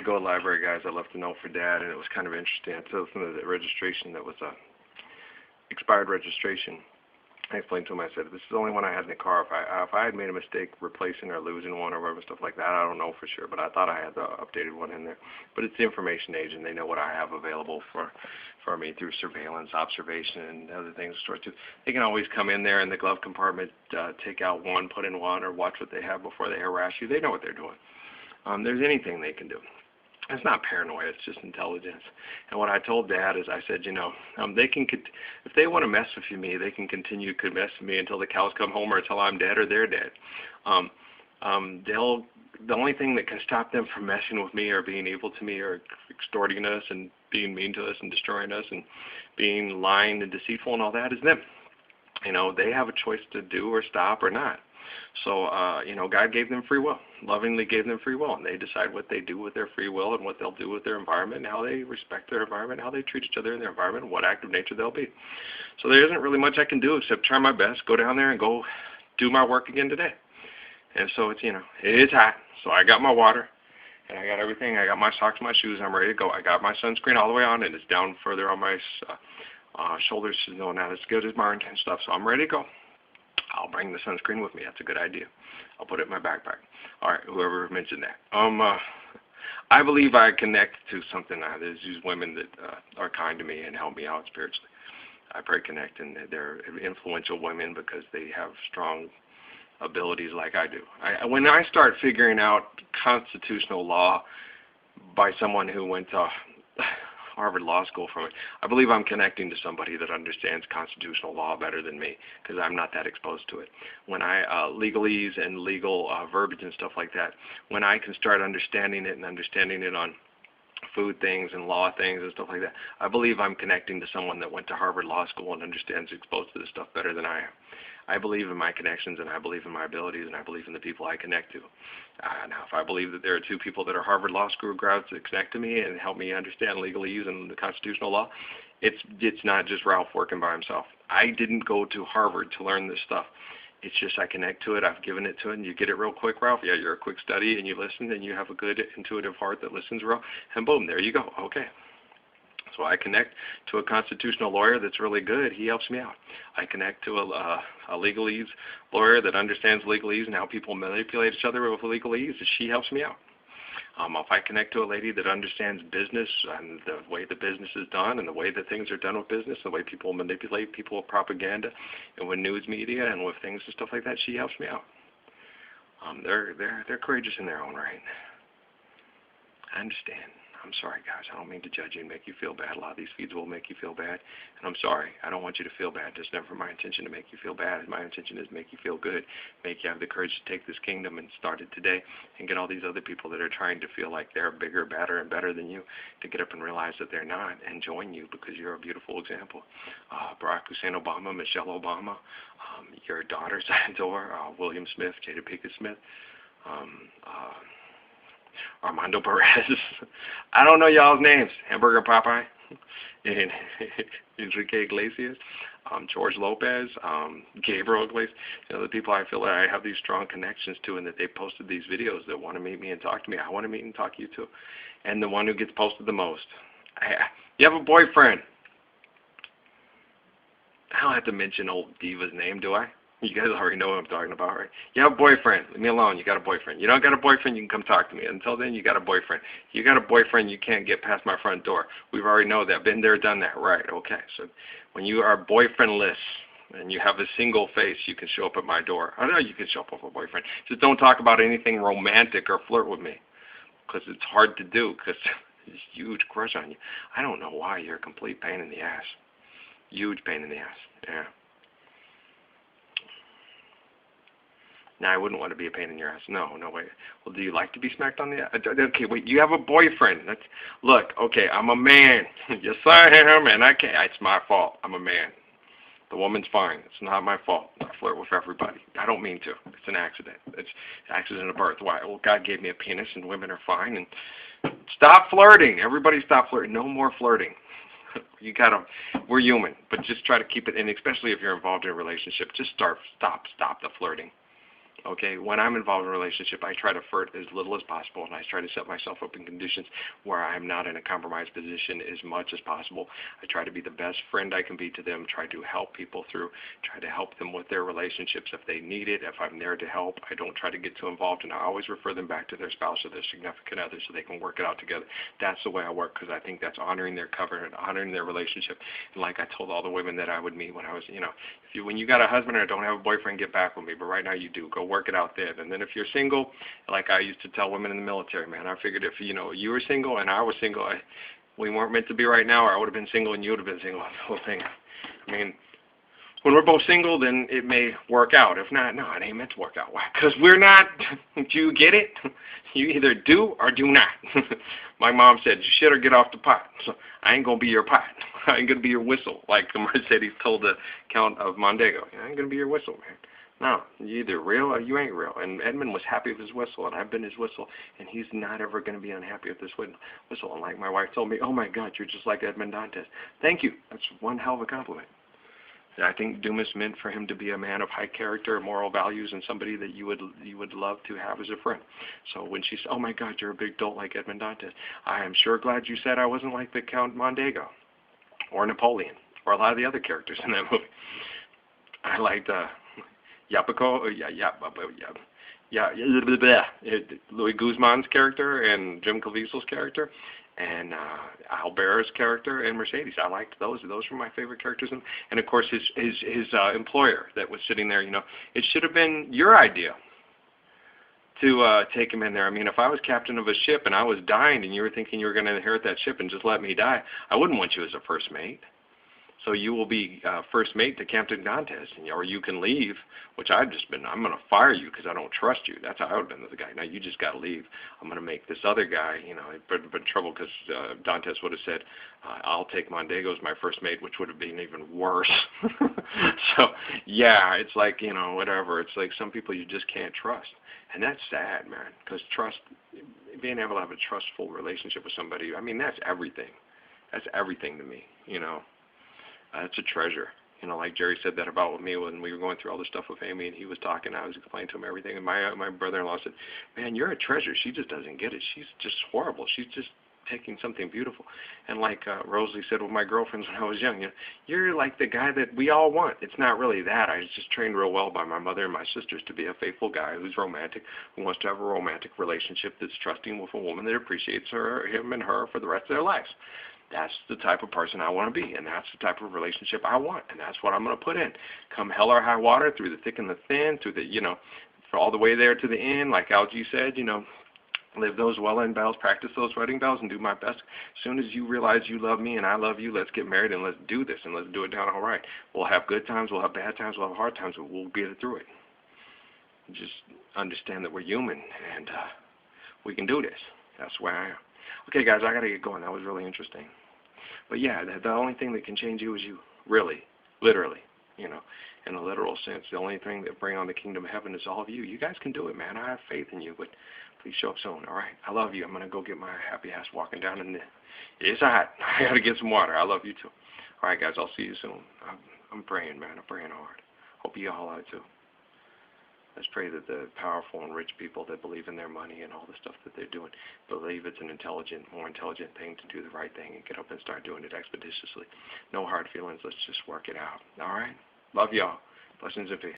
Go to library, guys. I left a note for Dad, and it was kind of interesting. I told him that the registration that was a expired registration. I explained to him. I said, "This is the only one I had in the car. If I had made a mistake replacing or losing one or whatever stuff like that, I don't know for sure. But I thought I had the updated one in there. But it's the information age, and they know what I have available for me through surveillance, observation, and other things. They can always come in there in the glove compartment, take out one, put in one, or watch what they have before they harass you. They know what they're doing. There's anything they can do. It's not paranoia, it's just intelligence. And what I told Dad is I said, they can, if they want to mess with me, they can continue to mess with me until the cows come home or until I'm dead or they're dead. The only thing that can stop them from messing with me or being evil to me or extorting us and being mean to us and destroying us and being lying and deceitful and all that is them. They have a choice to do or stop or not. So, God gave them free will, lovingly gave them free will, and they decide what they do with their free will and what they'll do with their environment, and how they respect their environment, how they treat each other in their environment, and what act of nature they'll be. So there isn't really much I can do except try my best, go down there and go do my work again today. And so it's, it is hot, so I got my water, and I got everything. I got my socks, my shoes, I'm ready to go. I got my sunscreen all the way on, and it's down further on my shoulders, not as good as mine and stuff, so I'm ready to go. I'll bring the sunscreen with me. That's a good idea. I'll put it in my backpack. All right, whoever mentioned that. I believe I connect to something. There's these women that are kind to me and help me out spiritually. I pray connect, and they're influential women because they have strong abilities like I do. When I start figuring out constitutional law by someone who went to Harvard Law School from it, I believe I'm connecting to somebody that understands constitutional law better than me because I'm not that exposed to it. When legalese and legal verbiage and stuff like that, when I can start understanding it and understanding it on food things and law things and stuff like that, I believe I'm connecting to someone that went to Harvard Law School and understands exposed to this stuff better than I am. I believe in my connections, and I believe in my abilities, and I believe in the people I connect to. Now, if I believe that there are two people that are Harvard Law School grads that connect to me and help me understand legalese and the constitutional law, it's not just Ralph working by himself. I didn't go to Harvard to learn this stuff. It's just I connect to it. I've given it to it, and you get it real quick, Ralph. Yeah, you're a quick study, and you listen, and you have a good intuitive heart that listens real, and boom, there you go. Okay. So I connect to a constitutional lawyer that's really good. He helps me out. I connect to a legalese lawyer that understands legalese and how people manipulate each other with legalese. She helps me out. If I connect to a lady that understands business and the way the business is done and the way that things are done with business, the way people manipulate people with propaganda and with news media and with things and stuff like that, she helps me out. They're courageous in their own right. I understand. I'm sorry, guys. I don't mean to judge you and make you feel bad. A lot of these feeds will make you feel bad, and I'm sorry. I don't want you to feel bad. It's never my intention to make you feel bad. My intention is to make you feel good, make you have the courage to take this kingdom and start it today, and get all these other people that are trying to feel like they're bigger, badder, and better than you to get up and realize that they're not and join you because you're a beautiful example. Barack Hussein Obama, Michelle Obama, your daughters I adore, William Smith, Jada Pinkett Smith, Armando Perez. I don't know y'all's names. Hamburger Popeye, and Enrique Iglesias, George Lopez, Gabriel Iglesias. The people I feel like I have these strong connections to, and that they posted these videos that want to meet me and talk to me. I want to meet and talk to you too. And the one who gets posted the most. You have a boyfriend. I don't have to mention old Diva's name, do I? You guys already know what I'm talking about, right? You have a boyfriend. Leave me alone. You got a boyfriend. You don't got a boyfriend, you can come talk to me. Until then, you got a boyfriend. You got a boyfriend, you can't get past my front door. We've already know that. Been there, done that. Right, okay. So when you are boyfriendless and you have a single face, you can show up at my door. I know you can show up with a boyfriend. Just don't talk about anything romantic or flirt with me because it's hard to do because there's a huge crush on you. I don't know why. You're a complete pain in the ass. Huge pain in the ass. Yeah. Now, I wouldn't want to be a pain in your ass. No way. Well, do you like to be smacked on the ass? Okay, wait, you have a boyfriend. Look, okay, I'm a man. Yes, I am, and I can't. It's my fault. I'm a man. The woman's fine. It's not my fault. I flirt with everybody. I don't mean to. It's an accident. It's an accident of birth. Why? Well, God gave me a penis, and women are fine. And stop flirting. Everybody stop flirting. No more flirting. We're human, but just try to keep it, and especially if you're involved in a relationship, just stop the flirting. Okay, when I'm involved in a relationship, I try to flirt as little as possible, and I try to set myself up in conditions where I'm not in a compromised position as much as possible. I try to be the best friend I can be to them, try to help people through, try to help them with their relationships if they need it, if I'm there to help. I don't try to get too involved, and I always refer them back to their spouse or their significant other so they can work it out together. That's the way I work, because I think that's honoring their covenant, honoring their relationship. And like I told all the women that I would meet when I was, when you got a husband or don't have a boyfriend, get back with me. But right now you do. Go work it out then. And then if you're single, like I used to tell women in the military, man, I figured if you were single and I was single, we weren't meant to be right now, or I would have been single and you would have been single. The whole thing. I mean, when we're both single, then it may work out. If not, no, it ain't meant to work out. Why? Because we're not. Do you get it? You either do or do not. My mom said, you shit or get off the pot. So I ain't going to be your pot. I ain't going to be your whistle, like Mercedes told the Count of Mondego. I ain't going to be your whistle, man. No, you either real or you ain't real. And Edmund was happy with his whistle, and I've been his whistle, and he's not ever going to be unhappy with this whistle. And like my wife told me, oh, my God, you're just like Edmond Dantes. Thank you. That's one hell of a compliment. I think Dumas meant for him to be a man of high character, moral values, and somebody that you would love to have as a friend. So when she said, oh, my God, you're a big dolt like Edmond Dantes, I am sure glad you said I wasn't like the Count Mondego or Napoleon or a lot of the other characters in that movie. I liked Louis Guzman's character and Jim Caviezel's character, and Albert's character and Mercedes. I liked those. Those were my favorite characters. And of course, his employer that was sitting there. It should have been your idea to take him in there. I mean, if I was captain of a ship and I was dying and you were thinking you were going to inherit that ship and just let me die, I wouldn't want you as a first mate. So you will be first mate to Captain Dantes, or you can leave, which I'm going to fire you because I don't trust you. That's how I would have been with the guy. Now you just got to leave. I'm going to make this other guy, been trouble because Dantes would have said, I'll take Mondego as my first mate, which would have been even worse. So, yeah, it's like, whatever. It's like some people you just can't trust. And that's sad, man, because being able to have a trustful relationship with somebody, I mean, that's everything. That's everything to me, It's a treasure. Like Jerry said that about me when we were going through all the stuff with Amy, and he was talking. I was explaining to him everything. And my brother-in-law said, man, you're a treasure. She just doesn't get it. She's just horrible. She's just taking something beautiful. And like Rosalie said with my girlfriends when I was young, you're like the guy that we all want. It's not really that. I was just trained real well by my mother and my sisters to be a faithful guy who's romantic, who wants to have a romantic relationship that's trusting with a woman that appreciates him and her for the rest of their lives. That's the type of person I want to be, and that's the type of relationship I want, and that's what I'm going to put in. Come hell or high water, through the thick and the thin, through the, for all the way there to the end, like Algie said, live those well-in bells, practice those wedding bells, and do my best. As soon as you realize you love me and I love you, let's get married and let's do this, and let's do it down all right. We'll have good times, we'll have bad times, we'll have hard times, but we'll get it through it. Just understand that we're human, and we can do this. That's where I am. Okay, guys, I got to get going. That was really interesting. But yeah, the only thing that can change you is you, really, literally, in a literal sense. The only thing that bring on the kingdom of heaven is all of you. You guys can do it, man. I have faith in you, but please show up soon, all right? I love you. I'm going to go get my happy ass walking down in there. It's hot. I got to get some water. I love you, too. All right, guys, I'll see you soon. I'm praying, man. I'm praying hard. Hope you all are, too. Let's pray that the powerful and rich people that believe in their money and all the stuff that they're doing believe it's an more intelligent thing to do the right thing and get up and start doing it expeditiously. No hard feelings. Let's just work it out. All right? Love y'all. Blessings and peace.